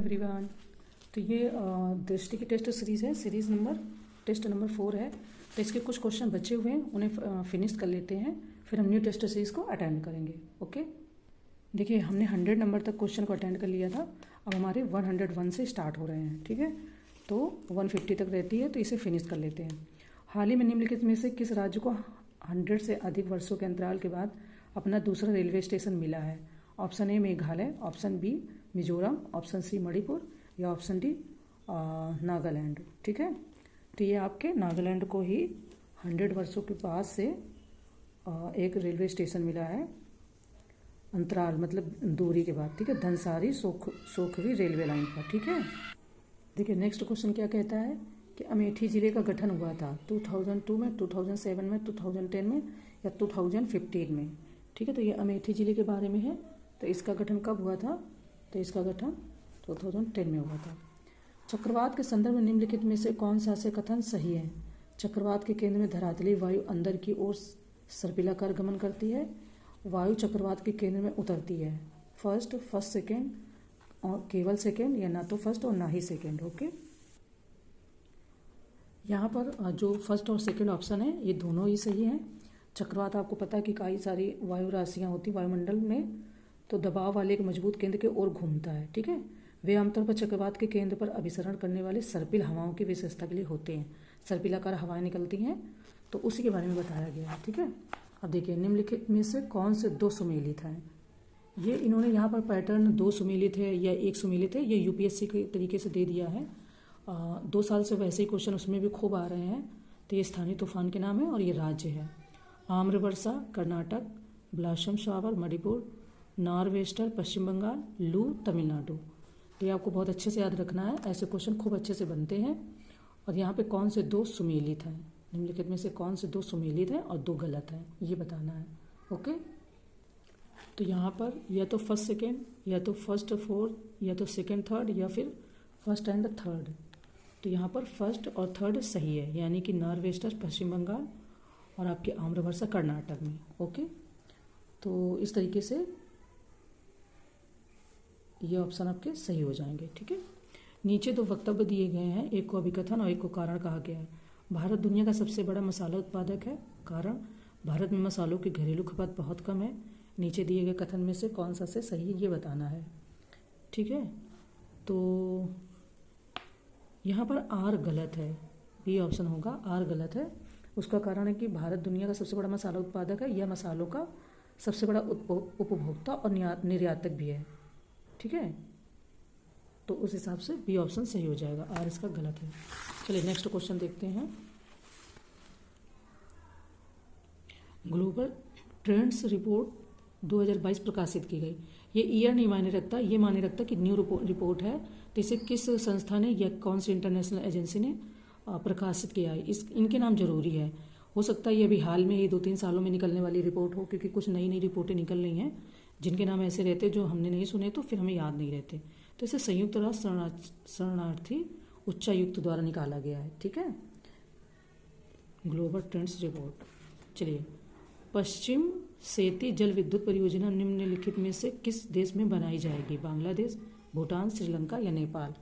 Everyone. तो ये दृष्टि की टेस्ट सीरीज़ है, टेस्ट नंबर 4 है। तो इसके कुछ क्वेश्चन बचे हुए हैं, उन्हें फिनिश कर लेते हैं, फिर हम न्यू टेस्ट सीरीज़ को अटेंड करेंगे। ओके, देखिए हमने 100 नंबर तक क्वेश्चन को अटेंड कर लिया था। अब हमारे 101 से स्टार्ट हो रहे हैं, ठीक है। तो 150 तक रहती है, तो इसे फिनिश कर लेते हैं। हाल ही में निम्नलिखित में से किस राज्य को 100 से अधिक वर्षों के अंतराल के बाद अपना दूसरा रेलवे स्टेशन मिला है? Option A Meghalaya, option B Mizoram, option C Manipur या ऑप्शन डी नागालैंड। ठीक है, तो ये आपके नागालैंड को ही 100 वर्षों के बाद से एक रेलवे स्टेशन मिला है, अंतराल मतलब दूरी के बाद। ठीक है, धनसारी सोखवी रेलवे लाइन पर। ठीक है, देखिए नेक्स्ट क्वेश्चन क्या कहता है कि अमेठी जिले का गठन हुआ था 2002 में, 2007 में, 2010 में या 2015 में। ठीक है, तो ये अमेठी जिले के बारे में है। तो इसका गठन कब हुआ था? तो इसका गठन 2010 में हुआ था। चक्रवात के संदर्भ में निम्नलिखित में से कौन सा से कथन सही है? चक्रवात के केंद्र में धरातली वायु अंदर की ओर सर्पिलाकार गमन करती है। वायु चक्रवात के केंद्र में उतरती है। फर्स्ट सेकेंड और केवल सेकेंड, या ना तो फर्स्ट और ना ही सेकेंड। ओके, यहाँ पर जो फर्स्ट और सेकेंड ऑप्शन है ये दोनों ही सही हैं। चक्रवात आपको पता है कि कई सारी वायु राशियाँ होती वायुमंडल में, तो दबाव वाले एक मजबूत केंद्र की ओर घूमता है। ठीक है, वे आमतौर पर चक्रवात के केंद्र पर अभिसरण करने वाले सर्पिल हवाओं की विशेषता के लिए होते हैं। सर्पिलाकार हवाएं निकलती हैं, तो उसी के बारे में बताया गया है। ठीक है, अब देखिए निम्नलिखित में से कौन से दो सुमेलित हैं? ये इन्होंने यहाँ पर पैटर्न 2 सुमेलित है या 1 सुमेलित है, ये यूपीएससी के तरीके से दे दिया है। 2 साल से वैसे ही क्वेश्चन उसमें भी खूब आ रहे हैं। तो ये स्थानीय तूफान के नाम है और ये राज्य है। आम्रवर्षा Karnataka, blossom shower Manipur, nor'wester Pashchim Bangal, लू तमिलनाडु। तो ये आपको बहुत अच्छे से याद रखना है, ऐसे क्वेश्चन खूब अच्छे से बनते हैं। और यहाँ पे कौन से 2 सुमेलित हैं? निम्नलिखित में से कौन से 2 सुमेलित हैं और 2 गलत हैं, ये बताना है। ओके, तो यहाँ पर या तो फर्स्ट सेकेंड, या तो फर्स्ट फोर्थ, या तो सेकेंड थर्ड, या फिर फर्स्ट एंड थर्ड। तो यहाँ पर फर्स्ट और थर्ड सही है, यानी कि नॉर्वेस्टर पश्चिम बंगाल और आपके आम्रवर्षा कर्नाटक में। ओके, तो इस तरीके से ये ऑप्शन आपके सही हो जाएंगे। ठीक है, नीचे 2 वक्तव्य दिए गए हैं, एक को अभिकथन और एक को कारण कहा गया है। भारत दुनिया का सबसे बड़ा मसाला उत्पादक है। कारण, भारत में मसालों की घरेलू खपत बहुत कम है। नीचे दिए गए कथन में से कौन सा से सही है ये बताना है। ठीक है, तो यहाँ पर आर गलत है, बी ऑप्शन होगा, आर गलत है। उसका कारण है कि भारत दुनिया का सबसे बड़ा मसाला उत्पादक है, यह मसालों का सबसे बड़ा उपभोक्ता और निर्यातक भी है। ठीक है, तो उस हिसाब से बी ऑप्शन सही हो जाएगा, आर इसका गलत है। चलिए नेक्स्ट क्वेश्चन देखते हैं। ग्लोबल ट्रेंड्स रिपोर्ट 2022 प्रकाशित की गई। ये ईयर नहीं मायने रखता, ये मायने रखता कि न्यू रिपोर्ट है। तो इसे किस संस्था ने या कौन सी इंटरनेशनल एजेंसी ने प्रकाशित किया है, इनके नाम जरूरी है। हो सकता है ये अभी हाल में ही 2-3 सालों में निकलने वाली रिपोर्ट हो, क्योंकि कुछ नई नई रिपोर्टें निकल रही हैं जिनके नाम ऐसे रहते जो हमने नहीं सुने, तो फिर हमें याद नहीं रहते। तो इसे संयुक्त राष्ट्र शरणार्थी उच्चायुक्त द्वारा निकाला गया है। ठीक है, ग्लोबल ट्रेंड्स रिपोर्ट। चलिए, पश्चिम सेती जल विद्युत परियोजना निम्नलिखित में से किस देश में बनाई जाएगी? बांग्लादेश, भूटान, श्रीलंका या नेपाल?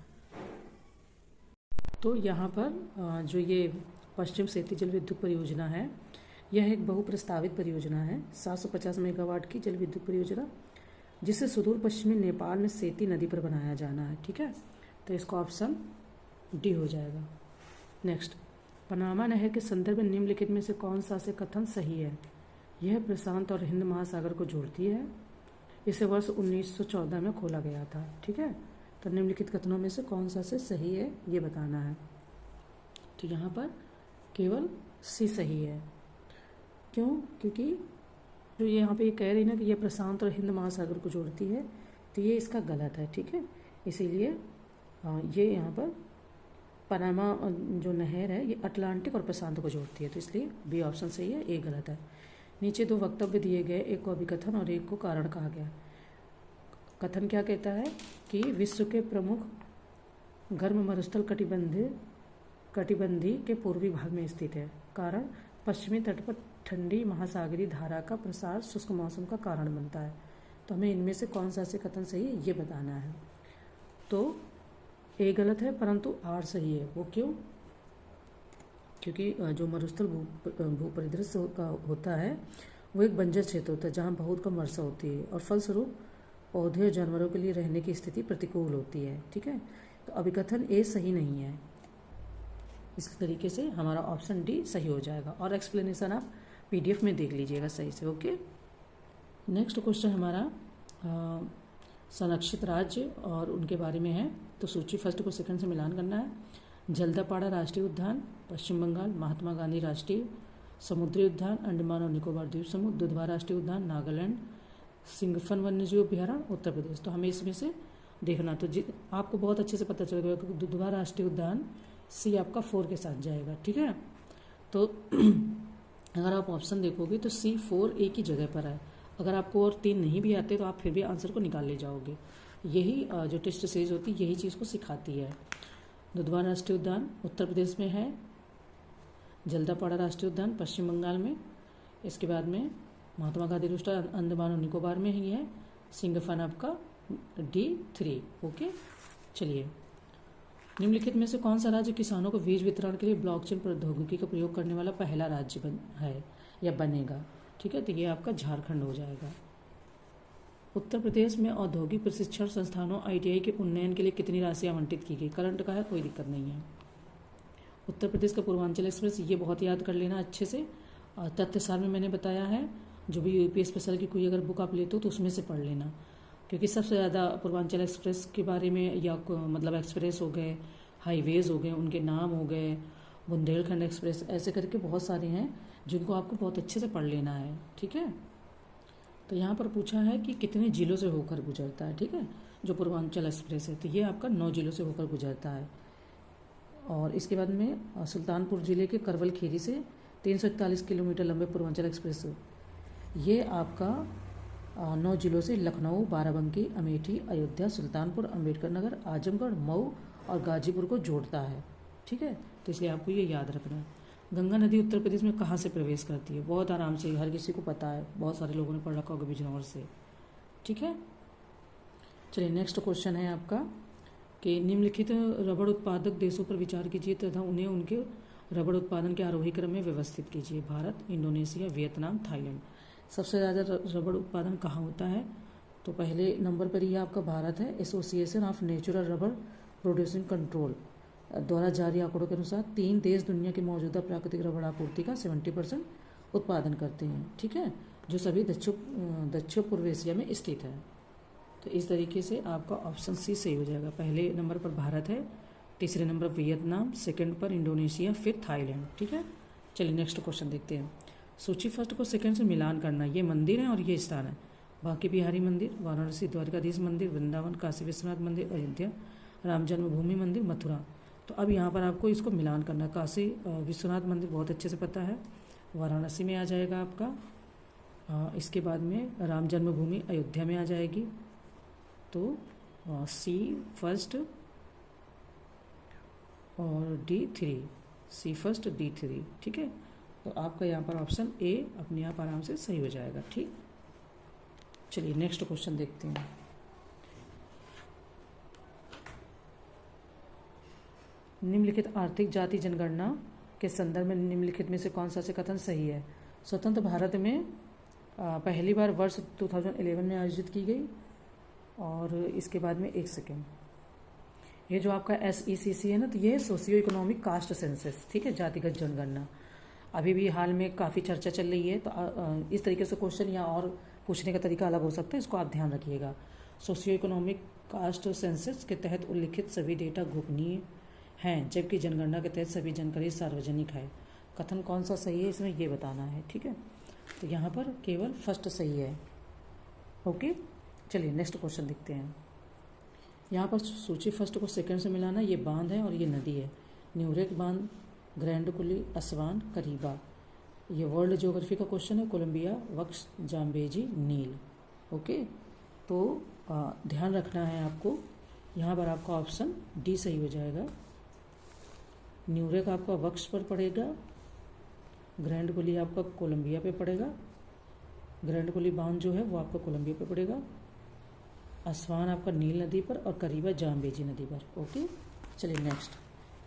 तो यहाँ पर जो ये पश्चिम सेती जल विद्युत परियोजना है, यह एक बहुप्रस्तावित परियोजना है। 750 मेगावाट की जल विद्युत परियोजना, जिसे सुदूर पश्चिमी नेपाल में सेती नदी पर बनाया जाना है। ठीक है, तो इसका ऑप्शन डी हो जाएगा। नेक्स्ट, पनामा नहर के संदर्भ में निम्नलिखित में से कौन सा से कथन सही है? यह प्रशांत और हिंद महासागर को जोड़ती है। इसे वर्ष 1914 में खोला गया था। ठीक है, तो निम्नलिखित कथनों में से कौन सा से सही है ये बताना है। तो यहाँ पर केवल सी सही है। क्यों? क्योंकि जो ये यहाँ पे ये कह रही ना कि ये प्रशांत और हिंद महासागर को जोड़ती है, तो ये इसका गलत है। ठीक है, इसीलिए ये यहाँ पर पनामा जो नहर है ये अटलांटिक और प्रशांत को जोड़ती है, तो इसलिए बी ऑप्शन सही है, ए गलत है। नीचे 2 वक्तव्य दिए गए, एक को अभिकथन और एक को कारण कहा गया। कथन क्या कहता है कि विश्व के प्रमुख गर्म मरुस्थल कटिबंधी के पूर्वी भाग में स्थित है। कारण, पश्चिमी तट पर ठंडी महासागरीय धारा का प्रसार शुष्क मौसम का कारण बनता है। तो हमें इनमें से कौन सा से कथन सही है ये बताना है। तो ए गलत है परंतु आर सही है। वो क्यों? क्योंकि जो मरुस्थल भूपरिदृश्य का होता है वो एक बंजर क्षेत्र होता है जहाँ बहुत कम वर्षा होती है और फलस्वरूप पौधे और जानवरों के लिए रहने की स्थिति प्रतिकूल होती है। ठीक है, तो अभिकथन ए सही नहीं है। इस तरीके से हमारा ऑप्शन डी सही हो जाएगा और एक्सप्लेनेशन आप पीडीएफ में देख लीजिएगा सही से। ओके, नेक्स्ट क्वेश्चन हमारा संरक्षित राज्य और उनके बारे में है। तो सूची फर्स्ट को सेकंड से मिलान करना है। जलदापाड़ा राष्ट्रीय उद्यान पश्चिम बंगाल, महात्मा गांधी राष्ट्रीय समुद्री उद्यान अंडमान और निकोबार द्वीप समूह, दुधवा राष्ट्रीय उद्यान नागालैंड, सिंगफन वन्यजीव अभ्यारण्य उत्तर प्रदेश। तो हमें इसमें से देखना, तो आपको बहुत अच्छे से पता चलेगा कि दुधवा राष्ट्रीय उद्यान सी आपका 4 के साथ जाएगा। ठीक है, तो अगर आप ऑप्शन देखोगे तो सी 4 ए की जगह पर है। अगर आपको और 3 नहीं भी आते तो आप फिर भी आंसर को निकाल ले जाओगे। यही जो टेस्ट सीरीज होती है यही चीज़ को सिखाती है। दुधवा राष्ट्रीय उद्यान उत्तर प्रदेश में है, जलदापाड़ा राष्ट्रीय उद्यान पश्चिम बंगाल में, इसके बाद में महात्मा गांधी राष्ट्रीय अंडमान और निकोबार में ही है, सिंगफन आपका D3। ओके, चलिए निम्नलिखित में से कौन सा राज्य किसानों को बीज वितरण के लिए ब्लॉकचेन प्रौद्योगिकी का प्रयोग करने वाला पहला राज्य है या बनेगा? ठीक है, तो ये आपका झारखंड हो जाएगा। उत्तर प्रदेश में औद्योगिक प्रशिक्षण संस्थानों ITI के उन्नयन के लिए कितनी राशि आवंटित की गई? करंट का है, कोई दिक्कत नहीं है। उत्तर प्रदेश का पूर्वांचल एक्सप्रेस, ये बहुत याद कर लेना अच्छे से। तथ्य सार में मैंने बताया है, जो भी यूपी स्पेशल की कोई अगर बुक आप लेते हो तो उसमें से पढ़ लेना, क्योंकि सबसे ज़्यादा पूर्वांचल एक्सप्रेस के बारे में या मतलब एक्सप्रेस हो गए, हाईवेज़ हो गए, उनके नाम हो गए, बुंदेलखंड एक्सप्रेस, ऐसे करके बहुत सारे हैं जिनको आपको बहुत अच्छे से पढ़ लेना है। ठीक है, तो यहाँ पर पूछा है कि कितने जिलों से होकर गुजरता है। ठीक है, जो पूर्वांचल एक्सप्रेस है तो ये आपका 9 जिलों से होकर गुजरता है। और इसके बाद में सुल्तानपुर जिले के करवल खेरी से 341 किलोमीटर लंबे पूर्वांचल एक्सप्रेस, ये आपका 9 जिलों से लखनऊ, बाराबंकी, अमेठी, अयोध्या, सुल्तानपुर, अम्बेडकर नगर, आजमगढ़, मऊ और गाजीपुर को जोड़ता है। ठीक है, तो इसलिए आपको ये याद रखना है। गंगा नदी उत्तर प्रदेश में कहाँ से प्रवेश करती है? बहुत आराम से हर किसी को पता है, बहुत सारे लोगों ने पढ़ रखा होगा बिजनौर से। ठीक है, चलिए नेक्स्ट क्वेश्चन है आपका कि निम्नलिखित रबड़ उत्पादक देशों पर विचार कीजिए तथा उन्हें उनके रबड़ उत्पादन के आरोही क्रम में व्यवस्थित कीजिए। Bharat, Indonesia, Vietnam, Thailand. सबसे ज़्यादा रबड़ उत्पादन कहाँ होता है? तो पहले नंबर पर यह आपका भारत है। एसोसिएशन ऑफ नेचुरल रबड़ प्रोड्यूसिंग कंट्रोल द्वारा जारी आंकड़ों के अनुसार 3 देश दुनिया की मौजूदा प्राकृतिक रबड़ आपूर्ति का 70% उत्पादन करते हैं। ठीक है, जो सभी दक्षिण पूर्व एशिया में स्थित है। तो इस तरीके से आपका ऑप्शन सी सही हो जाएगा। पहले नंबर पर भारत है, तीसरे नंबर पर वियतनाम, सेकंड पर इंडोनेशिया, फिर थाईलैंड। ठीक है, चलिए नेक्स्ट क्वेश्चन देखते हैं। सूची फर्स्ट को सेकंड से मिलान करना। ये मंदिर है और ये स्थान है। बांके बिहारी मंदिर, वाराणसी द्वारकाधीश मंदिर, वृंदावन, काशी विश्वनाथ मंदिर, अयोध्या, राम जन्मभूमि मंदिर, मथुरा। तो अब यहाँ पर आपको इसको मिलान करना। काशी विश्वनाथ मंदिर बहुत अच्छे से पता है, वाराणसी में आ जाएगा आपका। इसके बाद में राम जन्मभूमि अयोध्या में आ जाएगी। तो सी फर्स्ट और D3, सी फर्स्ट D3। ठीक है, तो आपका यहाँ पर ऑप्शन ए अपने आप आराम से सही हो जाएगा। ठीक, चलिए नेक्स्ट क्वेश्चन देखते हैं। निम्नलिखित आर्थिक जाति जनगणना के संदर्भ में निम्नलिखित में से कौन सा से कथन सही है? स्वतंत्र भारत में पहली बार वर्ष 2011 में आयोजित की गई। और इसके बाद में एक सेकेंड, ये जो आपका SECC है ना, तो ये सोशियो इकोनॉमिक कास्ट सेंसस। ठीक है, जातिगत जनगणना अभी भी हाल में काफ़ी चर्चा चल रही है। तो इस तरीके से क्वेश्चन या और पूछने का तरीका अलग हो सकता है, इसको आप ध्यान रखिएगा। सोशियो इकोनॉमिक कास्ट सेंसस के तहत उल्लिखित सभी डेटा गोपनीय हैं, जबकि जनगणना के तहत सभी जानकारी सार्वजनिक है। कथन कौन सा सही है इसमें ये बताना है। ठीक है, तो यहाँ पर केवल फर्स्ट सही है। ओके, चलिए नेक्स्ट क्वेश्चन देखते हैं। यहाँ पर सूची फर्स्ट को सेकंड से मिलाना। ये बांध है और ये नदी है। न्यूरेक बांध, ग्रैंड कुली, असवान, करीबा। ये वर्ल्ड ज्योग्राफी का क्वेश्चन है। कोलंबिया, वक्स, जाम्बेजी, नील। ओके, तो ध्यान रखना है आपको। यहाँ पर आपका ऑप्शन डी सही हो जाएगा। न्यूरेक आपका वक्स पर पड़ेगा, ग्रैंड कुली आपका कोलंबिया पे पड़ेगा, ग्रैंड कुली बांध जो है वो आपका कोलंबिया पे पड़ेगा, अस्वान आपका नील नदी पर और करीबा जाम्बेजी नदी पर। ओके, चलिए नेक्स्ट।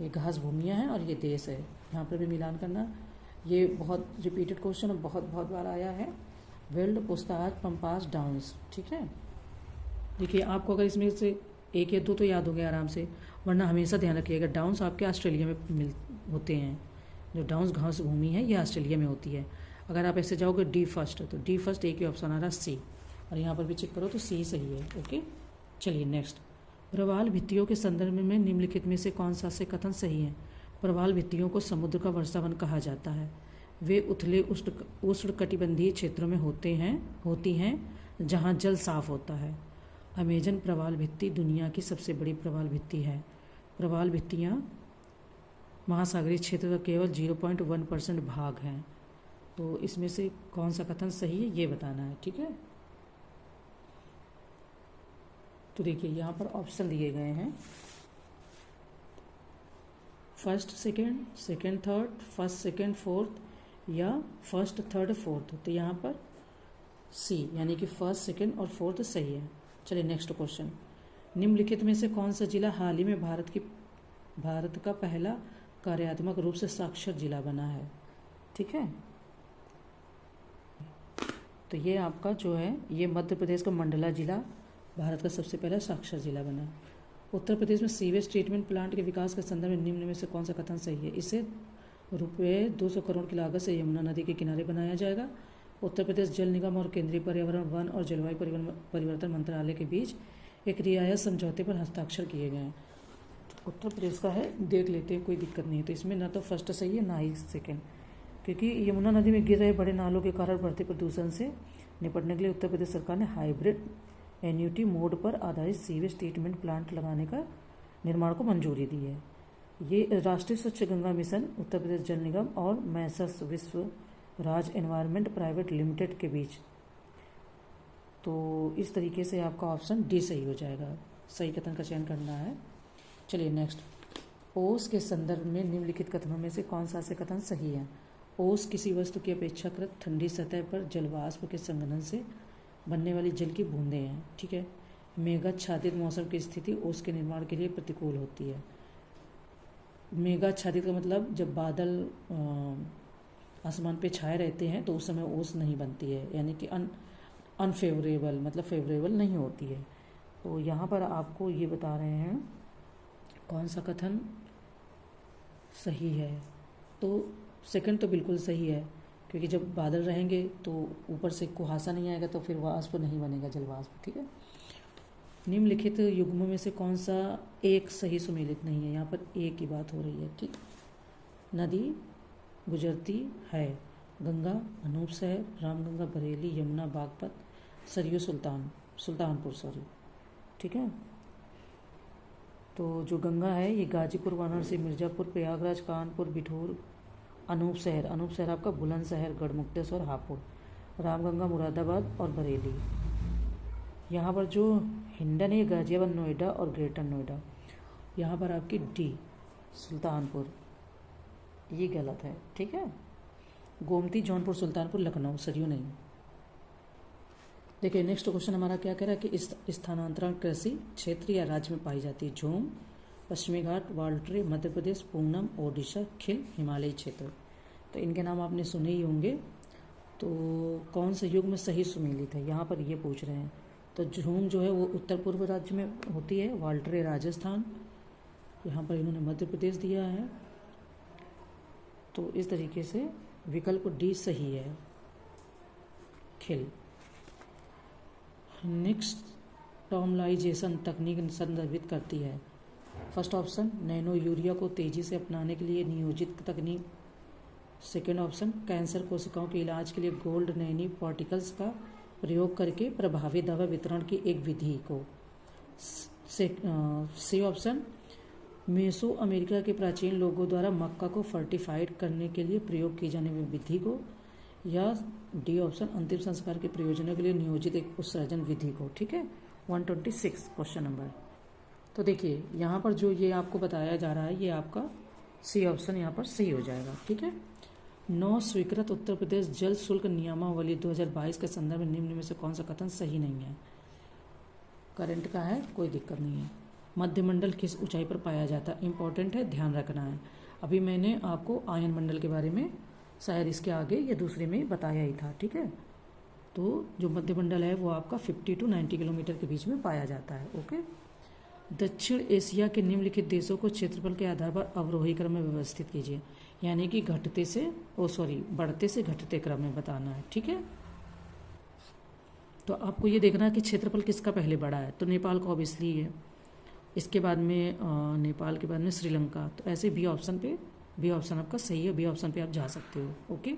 ये घास भूमियाँ हैं और ये देश है, यहाँ पर भी मिलान करना। ये बहुत रिपीटेड क्वेश्चन बहुत बहुत बार आया है। Weld, पुस्ताज, pampas, downs. ठीक है, देखिए आपको अगर इसमें से एक या दो तो याद हो गया आराम से, वरना हमेशा ध्यान रखिएगा डाउन्स आपके ऑस्ट्रेलिया में होते हैं। जो डाउन्स घास भूमि है ये ऑस्ट्रेलिया में होती है। अगर आप ऐसे जाओगे डी फर्स्ट, तो डी फर्स्ट एक ही ऑप्शन आ रहा है सी, और यहाँ पर भी चेक करो तो सी सही है। ओके, चलिए नेक्स्ट। प्रवाल भित्तियों के संदर्भ में निम्नलिखित में से कौन सा से कथन सही है? प्रवाल भित्तियों को समुद्र का वर्षावन कहा जाता है। वे उथले उष्णकटिबंधीय क्षेत्रों में होती हैं जहाँ जल साफ होता है। अमेजन प्रवाल भित्ति दुनिया की सबसे बड़ी प्रवाल भित्ति है। प्रवाल भित्तियाँ महासागरीय क्षेत्र का केवल 0.1% भाग हैं। तो इसमें से कौन सा कथन सही है ये बताना है। ठीक है, तो देखिए यहाँ पर ऑप्शन दिए गए हैं, first second, second third, first second fourth, या फर्स्ट थर्ड फोर्थ। तो यहाँ पर सी यानी कि फर्स्ट सेकेंड और फोर्थ सही है। चलिए नेक्स्ट क्वेश्चन। निम्नलिखित में से कौन सा जिला हाल ही में भारत का पहला कार्यात्मक रूप से साक्षर जिला बना है? ठीक है, तो ये आपका जो है ये मध्य प्रदेश का मंडला जिला भारत का सबसे पहला साक्षर जिला बना। उत्तर प्रदेश में सीवेज ट्रीटमेंट प्लांट के विकास के संदर्भ में निम्न में से कौन सा कथन सही है? इसे रुपये 200 करोड़ की लागत से यमुना नदी के किनारे बनाया जाएगा। उत्तर प्रदेश जल निगम और केंद्रीय पर्यावरण, वन और जलवायु परिवर्तन मंत्रालय के बीच एक रियायत समझौते पर हस्ताक्षर किए गए हैं। उत्तर प्रदेश का है, देख लेते हैं, कोई दिक्कत नहीं है। तो इसमें ना तो फर्स्ट सही है ना ही सेकेंड, क्योंकि यमुना नदी में गिर रहे बड़े नालों के कारण बढ़ते प्रदूषण से निपटने के लिए उत्तर प्रदेश सरकार ने हाइब्रिड एन्यूटी मोड पर आधारित सीवेज ट्रीटमेंट प्लांट लगाने का निर्माण को मंजूरी दी है। ये राष्ट्रीय स्वच्छ गंगा मिशन, उत्तर प्रदेश जल निगम और मैसर्स विश्व राज एनवायरनमेंट प्राइवेट लिमिटेड के बीच। तो इस तरीके से आपका ऑप्शन डी सही हो जाएगा, सही कथन का चयन करना है। चलिए नेक्स्ट। ओस के संदर्भ में निम्नलिखित कथनों में से कौन सा से कथन सही है? ओस किसी वस्तु की अपेक्षाकृत ठंडी सतह पर जलवाष्प के संघनन से बनने वाली जल की बूंदें हैं। ठीक है, मेघाच्छादित मौसम की स्थिति ओस के निर्माण के लिए प्रतिकूल होती है। मेघाच्छादित का मतलब जब बादल आसमान पे छाए रहते हैं तो उस समय ओस नहीं बनती है, यानी कि अनफेवरेबल मतलब फेवरेबल नहीं होती है। तो यहाँ पर आपको ये बता रहे हैं कौन सा कथन सही है। तो सेकंड तो बिल्कुल सही है, क्योंकि जब बादल रहेंगे तो ऊपर से कुहासा नहीं आएगा तो फिर वाष्प नहीं बनेगा, जलवाष्प। ठीक है, निम्नलिखित युग्मों में से कौन सा एक सही सुमेलित नहीं है? यहाँ पर एक की बात हो रही है। ठीक, नदी गुजरती है, गंगा अनूप शहर, रामगंगा बरेली, यमुना बागपत, सरयू सुल्तानपुर सॉरी। ठीक है, तो जो गंगा है ये गाजीपुर, वाराणसी, मिर्ज़ापुर, प्रयागराज, कानपुर, बिठूर, अनूप शहर आपका बुलंदशहर, गढ़मुक्तेश्वर, हापुड़, रामगंगा मुरादाबाद और बरेली। यहाँ पर जो हिंडन है गाजियाबाद, नोएडा और ग्रेटर नोएडा। यहाँ पर आपकी डी सुल्तानपुर, ये गलत है। ठीक है, गोमती, जौनपुर, सुल्तानपुर, लखनऊ, सरयू नहीं। देखिए नेक्स्ट क्वेश्चन हमारा क्या कह रहा है कि इस स्थानांतरण कृषि क्षेत्र या राज्य में पाई जाती है? झूम, पश्चिमी घाट, वाल्ट्रे, मध्य प्रदेश, पूनम, ओडिशा, खिल, हिमालयी क्षेत्र। तो इनके नाम आपने सुने ही होंगे। तो कौन से युग में सही सुमेलित है यहाँ पर ये पूछ रहे हैं। तो झूम जो है वो उत्तर पूर्व राज्य में होती है, वाल्ट्रे राजस्थान, यहाँ पर इन्होंने मध्य प्रदेश दिया है। तो इस तरीके से विकल्प डी सही है, खिल। नेक्स्ट, टॉमलाइजेशन तकनीक संदर्भित करती है। फर्स्ट ऑप्शन, नैनो यूरिया को तेजी से अपनाने के लिए नियोजित तकनीक। सेकेंड ऑप्शन, कैंसर कोशिकाओं के इलाज के लिए गोल्ड नैनी पार्टिकल्स का प्रयोग करके प्रभावी दवा वितरण की एक विधि को। सी ऑप्शन, मेसो अमेरिका के प्राचीन लोगों द्वारा मक्का को फर्टिफाइड करने के लिए प्रयोग की जाने वाली विधि को। या डी ऑप्शन, अंतिम संस्कार के प्रयोजनों के लिए नियोजित एक उत्सर्जन विधि को। ठीक है, 126 क्वेश्चन नंबर। तो देखिए यहाँ पर जो ये आपको बताया जा रहा है ये आपका सी ऑप्शन यहाँ पर सही हो जाएगा। ठीक है, 9 स्वीकृत उत्तर प्रदेश जल शुल्क नियमावली 2022 के संदर्भ में निम्न में से कौन सा कथन सही नहीं है? करंट का है, कोई दिक्कत नहीं है। मध्यमंडल किस ऊंचाई पर पाया जाता है, इंपॉर्टेंट है, ध्यान रखना है। अभी मैंने आपको आयन मंडल के बारे में शायद इसके आगे या दूसरे में बताया ही था, ठीक है। तो जो मध्यमंडल है वो आपका 50 to 90 किलोमीटर के बीच में पाया जाता है, ओके। दक्षिण एशिया के निम्नलिखित देशों को क्षेत्रफल के आधार पर अवरोही क्रम में व्यवस्थित कीजिए, यानी कि बढ़ते से घटते क्रम में बताना है, ठीक है। तो आपको ये देखना है कि क्षेत्रफल किसका पहले बढ़ा है, तो नेपाल का ऑब्वियसली है, इसके बाद में नेपाल के बाद में श्रीलंका। तो ऐसे बी ऑप्शन आपका सही है, बी ऑप्शन पे आप जा सकते हो, ओके।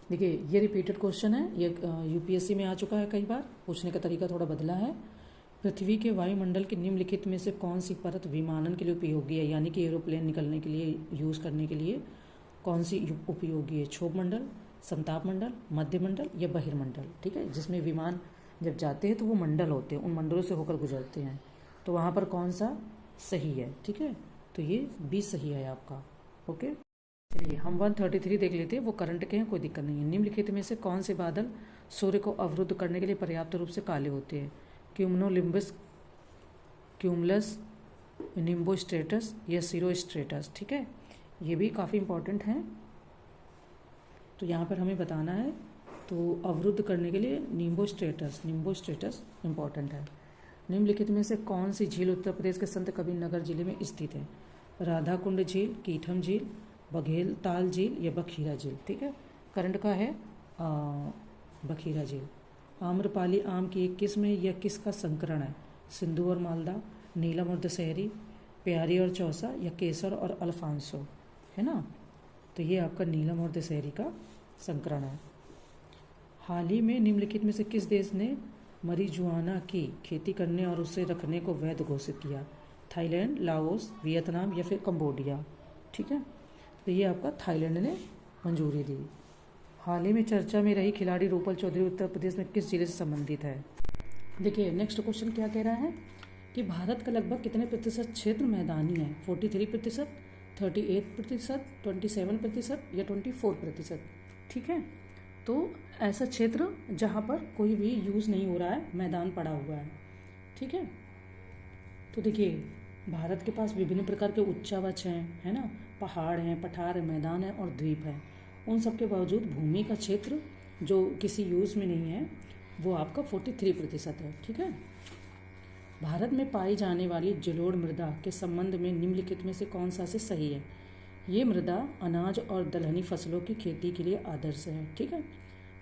देखिए ये रिपीटेड क्वेश्चन है, ये यूपीएससी में आ चुका है कई बार, पूछने का तरीका थोड़ा बदला है। पृथ्वी के वायुमंडल के निम्नलिखित में से कौन सी परत विमानन के लिए उपयोगी है, यानी कि एरोप्लेन निकलने के लिए यूज़ करने के लिए कौन सी उपयोगी है, क्षोभ मंडल, संताप मंडल, मध्यमंडल या बहिर्मंडल, ठीक है। जिसमें विमान जब जाते हैं तो वो मंडल होते हैं, उन मंडलों से होकर गुजरते हैं, तो वहाँ पर कौन सा सही है, ठीक है। तो ये बी सही है आपका, ओके। चलिए हम 133 देख लेते हैं, वो करंट के हैं, कोई दिक्कत नहीं है। निम्नलिखित में से कौन से बादल सूर्य को अवरुद्ध करने के लिए पर्याप्त रूप से काले होते हैं, क्यूमुलोनिम्बस, क्यूमुलस निम्बोस्ट्रेटस या सीरोस्ट्रेटस, ठीक है। ये भी काफ़ी इंपॉर्टेंट हैं, तो यहाँ पर हमें बताना है। तो अवरुद्ध करने के लिए निम्बोस्ट्रेटस इंपॉर्टेंट है। निम्नलिखित में से कौन सी झील उत्तर प्रदेश के संत कबीरनगर जिले में स्थित है, राधाकुंड झील, कीठम झील, बघेलताल झील या बखीरा झील, ठीक है। करंट का है बखीरा झील। आम्रपाली आम की एक किस्म है, यह किसका संकरण है, सिंधु और मालदा, नीलम और दशहरी, प्यारी और चौसा या केसर और अल्फांसो, है ना। तो ये आपका नीलम और दशहरी का संकरण है। हाल ही में निम्नलिखित में से किस देश ने marijuana की खेती करने और उसे रखने को वैध घोषित किया, थाईलैंड, लाओस, वियतनाम या फिर कंबोडिया, ठीक है। तो ये आपका थाईलैंड ने मंजूरी दी। हाल ही में चर्चा में रही खिलाड़ी रूपल चौधरी उत्तर प्रदेश में किस जिले से संबंधित है। देखिए नेक्स्ट क्वेश्चन क्या कह रहा है कि भारत का लगभग कितने प्रतिशत क्षेत्र मैदानी है, 43%, 38%, 27% या 24%, ठीक है। तो ऐसा क्षेत्र जहाँ पर कोई भी यूज़ नहीं हो रहा है, मैदान पड़ा हुआ है, ठीक है। तो देखिए भारत के पास विभिन्न प्रकार के उच्चावच हैं, है ना, पहाड़ हैं, पठार है, मैदान है और द्वीप है। उन सब के बावजूद भूमि का क्षेत्र जो किसी यूज़ में नहीं है वो आपका 43% है, ठीक है। भारत में पाई जाने वाली जलोढ़ मृदा के संबंध में निम्नलिखित में से कौन सा से सही है। ये मृदा अनाज और दलहनी फसलों की खेती के लिए आदर्श है, ठीक है।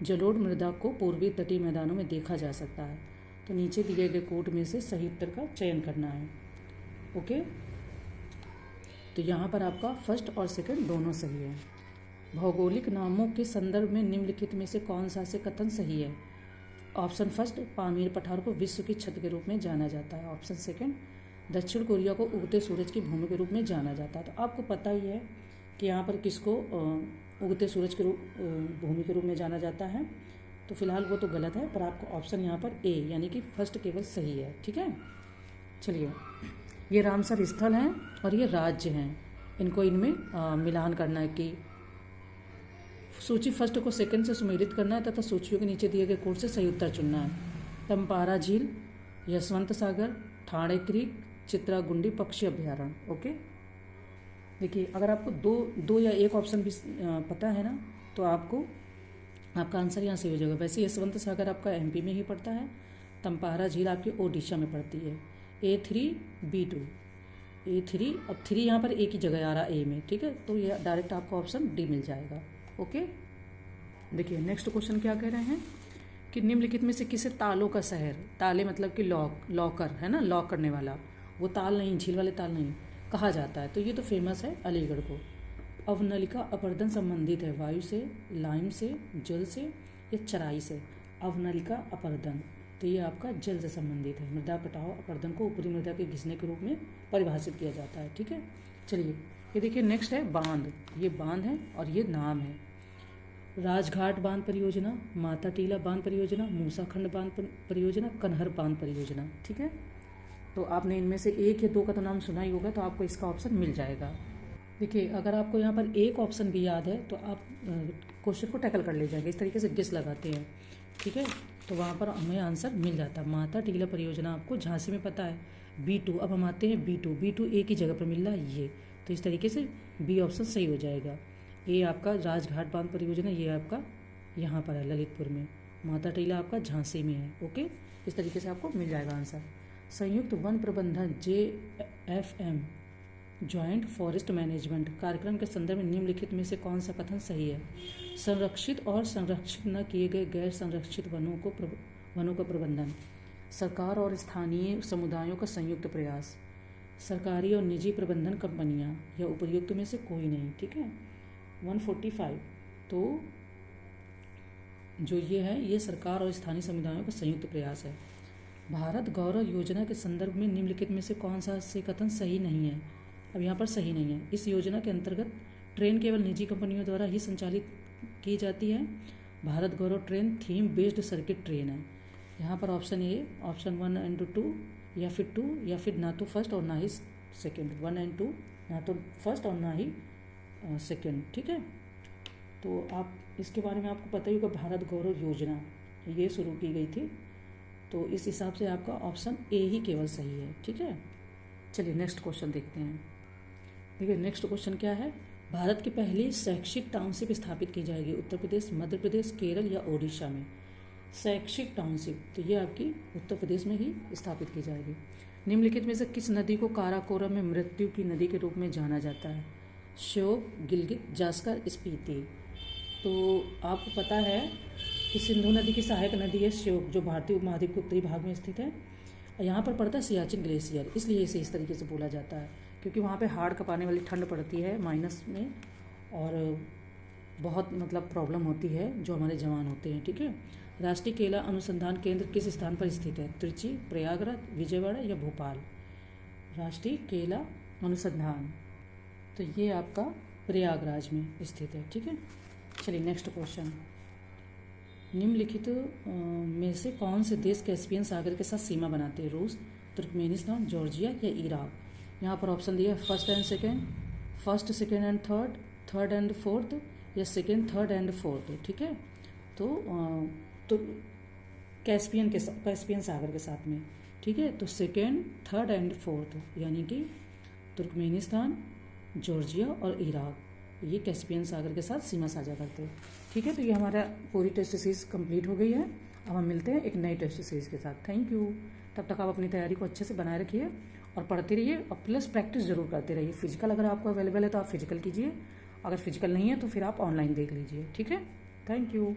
जलोढ़ मृदा को पूर्वी तटीय मैदानों में देखा जा सकता है। तो नीचे दिए गए कोट में से सही उत्तर का चयन करना है, ओके। तो यहाँ पर आपका फर्स्ट और सेकंड दोनों सही है। भौगोलिक नामों के संदर्भ में निम्नलिखित में से कौन सा से कथन सही है। ऑप्शन फर्स्ट, पामीर पठार को विश्व की छत के रूप में जाना जाता है। ऑप्शन सेकंड, दक्षिण कोरिया को उगते सूरज की भूमि के रूप में जाना जाता है। तो आपको पता ही है कि यहाँ पर किसको उगते सूरज के भूमि के रूप में जाना जाता है। तो फिलहाल वो तो गलत है, पर आपको ऑप्शन यहाँ पर ए यानी कि फर्स्ट केवल सही है, ठीक है। चलिए ये रामसर स्थल हैं और ये राज्य हैं, इनको इनमें मिलान करना है कि सूची फर्स्ट को सेकंड से सुमेलित करना है तथा सूचियों के नीचे दिए गए कोड से सही उत्तर चुनना है। तंपारा झील, यशवंत सागर, ठाणे क्रीक, चित्रागुंडी पक्षी अभ्यारण्य, ओके। देखिए अगर आपको दो या एक ऑप्शन भी पता है ना तो आपका आंसर यहाँ से हो जाएगा। वैसे यशवंत सागर आपका एमपी में ही पड़ता है, तंपारा झील आपकी ओडिशा में पड़ती है। A3B2 A3, अब 3 यहाँ पर एक ही जगह आ रहा है ए में, ठीक है। तो ये डायरेक्ट आपको ऑप्शन डी मिल जाएगा, ओके। देखिए नेक्स्ट क्वेश्चन क्या कह रहे हैं कि निम्नलिखित में से किसे तालों का शहर, ताले मतलब कि लॉकर है ना, लॉक करने वाला, वो ताल नहीं, झील वाले ताल नहीं, कहा जाता है। तो ये तो फेमस है अलीगढ़ को। अवनलिका अपरदन संबंधित है वायु से, लाइम से, जल से या चराई से। अवनलिका अपरदन, तो ये आपका जल से संबंधित है। मृदा कटाव अपरदन को ऊपरी मृदा के घिसने के रूप में परिभाषित किया जाता है, ठीक है। चलिए ये देखिए नेक्स्ट है बांध, ये बांध है और ये नाम है। राजघाट बांध परियोजना, माता टीला बांध परियोजना, मूसाखंड बांध परियोजना, कन्हर बांध परियोजना, ठीक है। तो आपने इनमें से एक या दो का तो नाम सुना ही होगा, तो आपको इसका ऑप्शन मिल जाएगा। देखिए अगर आपको यहाँ पर एक ऑप्शन भी याद है तो आप क्वेश्चन को टैकल कर ले जाएंगे। इस तरीके से गेस लगाते हैं, ठीक है। तो वहाँ पर हमें आंसर मिल जाता। माता टीला परियोजना आपको झांसी में पता है, B2। अब हम आते हैं B2 एक ही जगह पर मिल रहा है ये, तो इस तरीके से बी ऑप्शन सही हो जाएगा। ये आपका राजघाट बांध परियोजना, ये आपका यहाँ पर है ललितपुर में, माता टीला आपका झांसी में है। ओके, इस तरीके से आपको मिल जाएगा आंसर। संयुक्त वन प्रबंधन JFM जॉइंट फॉरेस्ट मैनेजमेंट कार्यक्रम के संदर्भ में निम्नलिखित में से कौन सा कथन सही है? संरक्षित और संरक्षित न किए गए गैर संरक्षित वनों का प्रबंधन, सरकार और स्थानीय समुदायों का संयुक्त प्रयास, सरकारी और निजी प्रबंधन कंपनियां, या उपर्युक्त में से कोई नहीं। ठीक है, 145। तो जो ये है, ये सरकार और स्थानीय समुदायों का संयुक्त प्रयास है। भारत गौरव योजना के संदर्भ में निम्नलिखित में से कौन सा से कथन सही नहीं है? अब यहाँ पर सही नहीं है। इस योजना के अंतर्गत ट्रेन केवल निजी कंपनियों द्वारा ही संचालित की जाती है। Bharat Gaurav train theme based circuit train है। यहाँ पर ऑप्शन ए, ऑप्शन 1 एंड 2, या फिर 2, या फिर ना तो फर्स्ट और ना ही सेकेंड। 1 एंड 2, ना तो फर्स्ट और ना ही सेकेंड। ठीक है, तो आप इसके बारे में आपको पता ही होगा, भारत गौरव योजना ये शुरू की गई थी, तो इस हिसाब से आपका ऑप्शन ए ही केवल सही है। ठीक है, चलिए नेक्स्ट क्वेश्चन देखते हैं। देखिए नेक्स्ट क्वेश्चन क्या है? भारत की पहली शैक्षिक टाउनशिप स्थापित की जाएगी उत्तर प्रदेश, मध्य प्रदेश, केरल या ओडिशा में। शैक्षिक टाउनशिप, तो ये आपकी उत्तर प्रदेश में ही स्थापित की जाएगी। निम्नलिखित में से किस नदी को काराकोरम में मृत्यु की नदी के रूप में जाना जाता है? श्योक, गिलगित, जास्कर, स्पीति। तो आपको पता है कि सिंधु नदी की सहायक नदी है श्योक, जो भारतीय उपमहाद्वीप के उत्तरी भाग में स्थित है। यहाँ पर पड़ता है सियाचिन ग्लेशियर, इसलिए इसे इस तरीके से बोला जाता है, क्योंकि वहाँ पे हाड़ कपाने वाली ठंड पड़ती है माइनस में, और बहुत मतलब प्रॉब्लम होती है जो हमारे जवान होते हैं। ठीक है, राष्ट्रीय केला अनुसंधान केंद्र किस स्थान पर स्थित है? त्रिची, प्रयागराज, विजयवाड़ा या भोपाल? राष्ट्रीय केला अनुसंधान, तो ये आपका प्रयागराज में स्थित है। ठीक है, चलिए नेक्स्ट क्वेश्चन। निम्नलिखित में से कौन से देश कैस्पियन सागर के साथ सीमा बनाते हैं? रूस, तुर्कमेनिस्तान, जॉर्जिया या इराक? यहाँ पर ऑप्शन दिया first and second, first, second and third, third and fourth, या सेकेंड, थर्ड एंड फोर्थ। ठीक है, तो कैस्पियन सागर के साथ में। ठीक है, तो सेकेंड, थर्ड एंड फोर्थ, यानी कि तुर्कमेनिस्तान, जॉर्जिया और इराक, ये कैस्पियन सागर के साथ सीमा साझा करते हैं। ठीक है, तो ये हमारा पूरी टेस्ट सीरीज कंप्लीट हो गई है। अब हम मिलते हैं एक नई टेस्ट सीरीज के साथ। Thank you. तब तक आप अपनी तैयारी को अच्छे से बनाए रखिए और पढ़ते रहिए, और प्लस प्रैक्टिस जरूर करते रहिए। फिजिकल अगर आपको अवेलेबल है तो आप फिजिकल कीजिए, अगर फिजिकल नहीं है तो फिर आप ऑनलाइन देख लीजिए। ठीक है, थैंक यू।